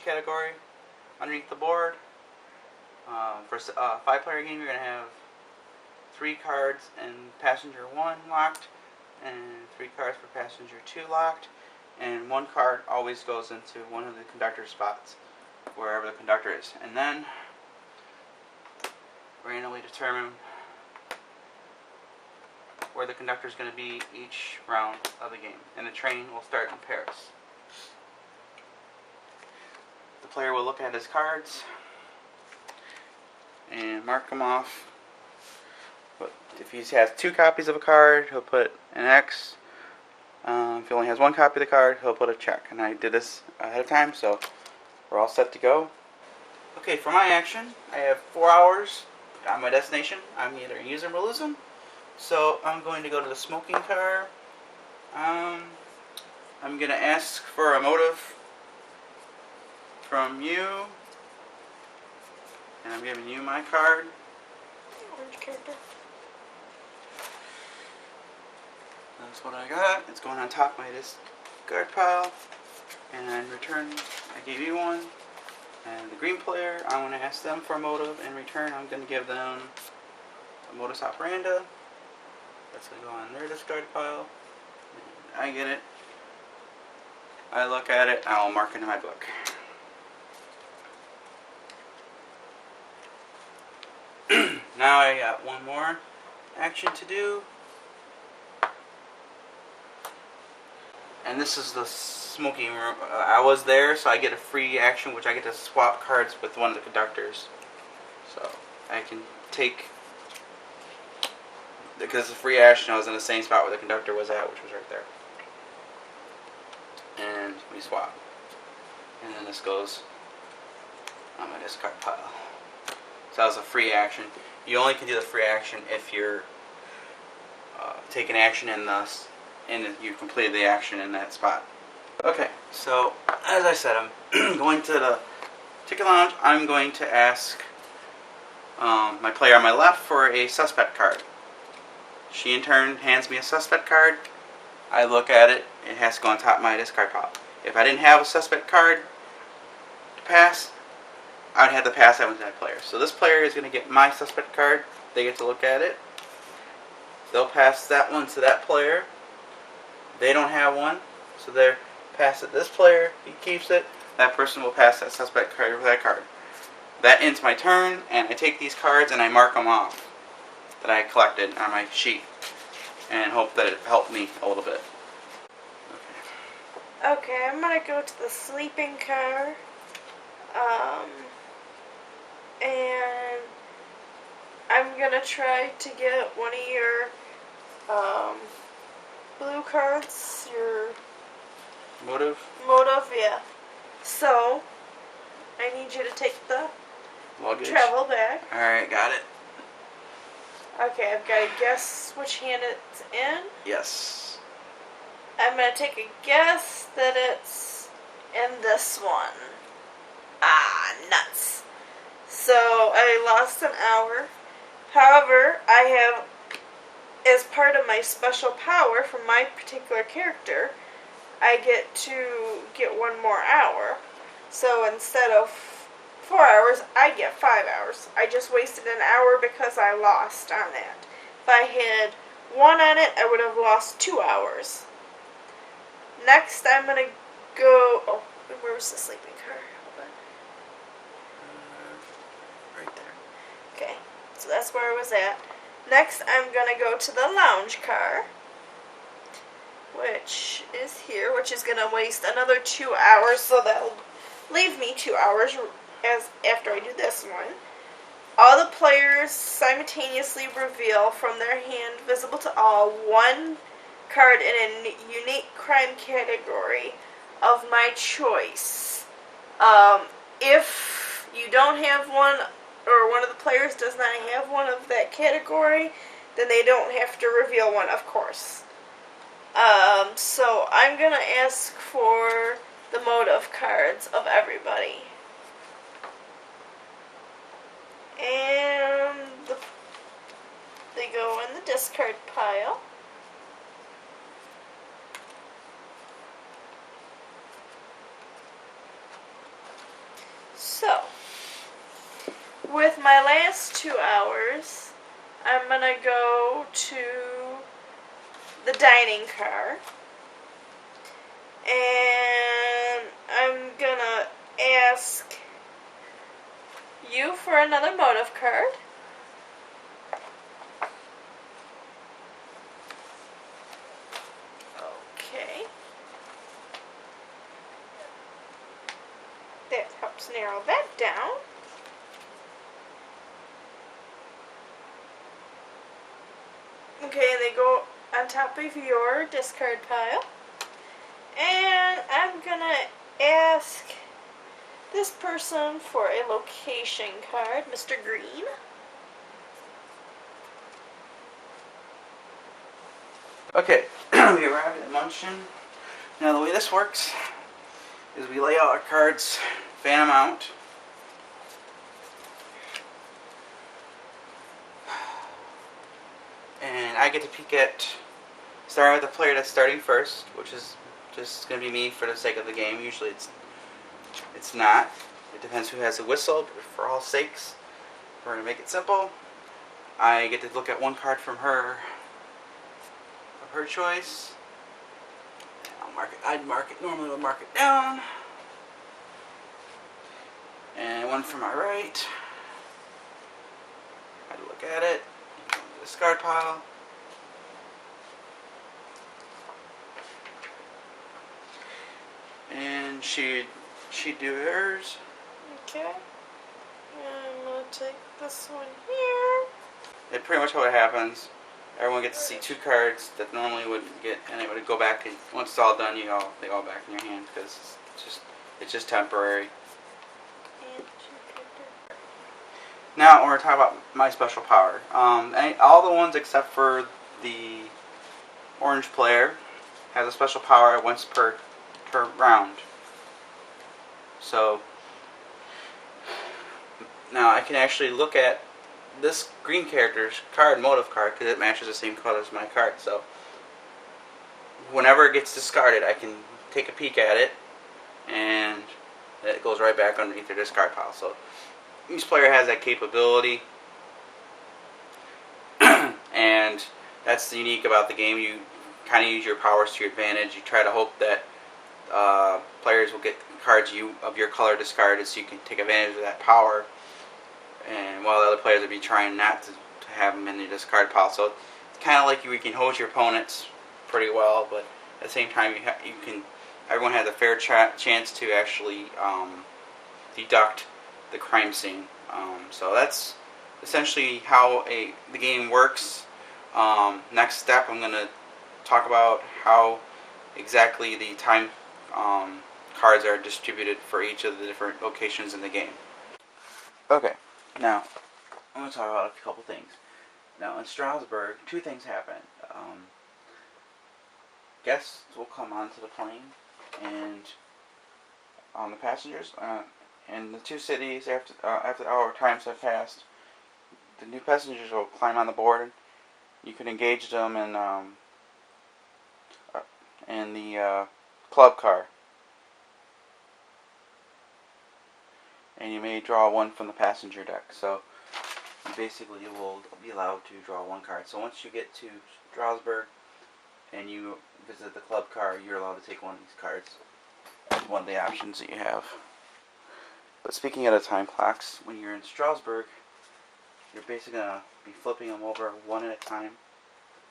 category underneath the board. For a 5-player game, you're going to have 3 cards in passenger 1 locked, and 3 cards for passenger 2 locked, and 1 card always goes into one of the conductor spots, wherever the conductor is. And then randomly determine where the conductor is going to be each round of the game, and the train will start in Paris. The player will look at his cards and mark them off. But if he has 2 copies of a card, he'll put an X. If he only has 1 copy of the card, he'll put a check. And I did this ahead of time, so we're all set to go. Okay, for my action, I have 4 hours on my destination. I'm either going to use them or lose them. So I'm going to go to the smoking car. I'm going to ask for a motive from you. And I'm giving you my card. Orange character. That's what I got. It's going on top of my discard pile. And in return, I gave you one. And the green player, I want to ask them for a motive. In return, I'm going to give them a modus operandi. That's going to go on their discard pile. And I get it. I look at it. I'll mark it in my book. Now I got one more action to do. And this is the smoking room. I was there, so I get a free action, which I get to swap cards with one of the conductors. So I can take, because it's a free action, I was in the same spot where the conductor was at, which was right there. And we swap. And then this goes on my discard pile. So that was a free action. You only can do the free action if you're taking action in the, and you completed the action in that spot. Okay, so as I said, I'm going to the ticket lounge. I'm going to ask my player on my left for a suspect card. She in turn hands me a suspect card. I look at it. It has to go on top of my discard pile. If I didn't have a suspect card to pass, I would have to pass that one to that player. So this player is going to get my suspect card. They get to look at it. They'll pass that one to that player. They don't have one, so they're pass it to this player. He keeps it. That person will pass that suspect card with that card. That ends my turn, and I take these cards and I mark them off that I collected on my sheet, and hope that it helped me a little bit. Okay, I'm gonna go to the sleeping car. And I'm gonna try to get one of your blue cards, your Motive? motive, yeah. So I need you to take the Luggage? travel bag. Alright, got it. Okay, I've got to guess which hand it's in. Yes. I'm gonna take a guess that it's in this one. Ah, nuts. So I lost an hour. However, I have, as part of my special power from my particular character, I get to get 1 more hour. So instead of 4 hours, I get 5 hours. I just wasted an hour because I lost on that. If I had 1 on it, I would have lost 2 hours. Next, I'm going to go... Oh, where was the sleeping car? Hold on. Right there. Okay, so that's where I was at. Next, I'm going to go to the lounge car, which is here, which is going to waste another 2 hours, so that'll leave me 2 hours after I do this one. All the players simultaneously reveal from their hand, visible to all, 1 card in a unique crime category of my choice. If you don't have one, or one of the players does not have one of that category, then they don't have to reveal one, of course. So I'm going to ask for the motive cards of everybody. And they go in the discard pile. So, with my last 2 hours, I'm gonna go to the dining car. And I'm gonna ask you for another motive card. Okay. That helps narrow that down. Okay, they go on top of your discard pile. And I'm gonna ask this person for a location card, Mr. Green. Okay, we arrived at Munchen. Now the way this works is we lay out our cards, fan them out. And I get to peek at, start with the player that's starting first, which is just going to be me for the sake of the game. Usually it's not. It depends who has a whistle, but for all sakes, we're going to make it simple. I get to look at one card from her, of her choice. Normally would mark it down. And one from my right. I'd look at it. Discard pile. And she'd do hers. Okay. I'm gonna take this one here. It pretty much how it happens. Everyone gets to see 2 cards that normally wouldn't get, and it would go back. And once it's all done, they all back in your hand because it's just temporary. And 2 paper. Now we're talking about my special power. All the ones except for the orange player has a special power once per round. So now I can actually look at this green character's card, motive card, because it matches the same color as my card. So whenever it gets discarded, I can take a peek at it, and it goes right back underneath their discard pile. So each player has that capability, and that's the unique about the game. You kind of use your powers to your advantage. You try to hope that players will get cards of your color discarded, so you can take advantage of that power. And while the other players would be trying not to have them in the discard pile. So it's kind of like you can hold your opponents pretty well, but at the same time everyone has a fair chance to actually deduct the crime scene. So that's essentially how the game works. Next step, I'm going to talk about how exactly the time cards are distributed for each of the different locations in the game. Okay. Now, I'm going to talk about a couple things. Now, in Strasbourg, 2 things happen. Guests will come onto the plane, and the passengers in the 2 cities, after our times have passed, the new passengers will climb on the board. You can engage them in the club car. And you may draw 1 from the passenger deck. So you basically will be allowed to draw 1 card. So once you get to Strasbourg and you visit the club car, you're allowed to take 1 of these cards. That's one of the options that you have. But speaking of the time clocks, when you're in Strasbourg, you're basically going to be flipping them over 1 at a time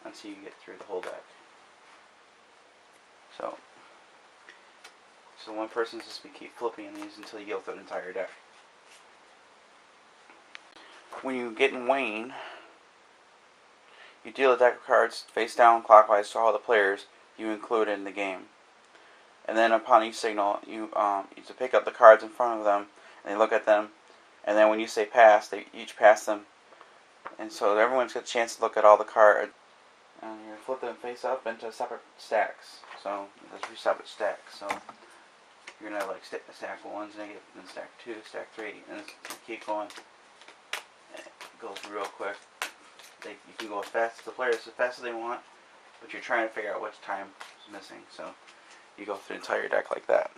until you get through the whole deck. So one person's just going to keep flipping these until you go through the entire deck. When you get in Wayne, you deal a deck of cards face down clockwise to all the players you include in the game. And then upon each signal, you to pick up the cards in front of them, and they look at them, and then when you say pass, they each pass them. And so everyone's got a chance to look at all the cards. And you flip them face up into separate stacks. So there's 3 separate stacks. So you're gonna like stack 1, then stack 2, stack 3, and keep going. And it goes real quick. You can go as fast as the players as fast as they want, but you're trying to figure out which time is missing. So you go through the entire deck like that.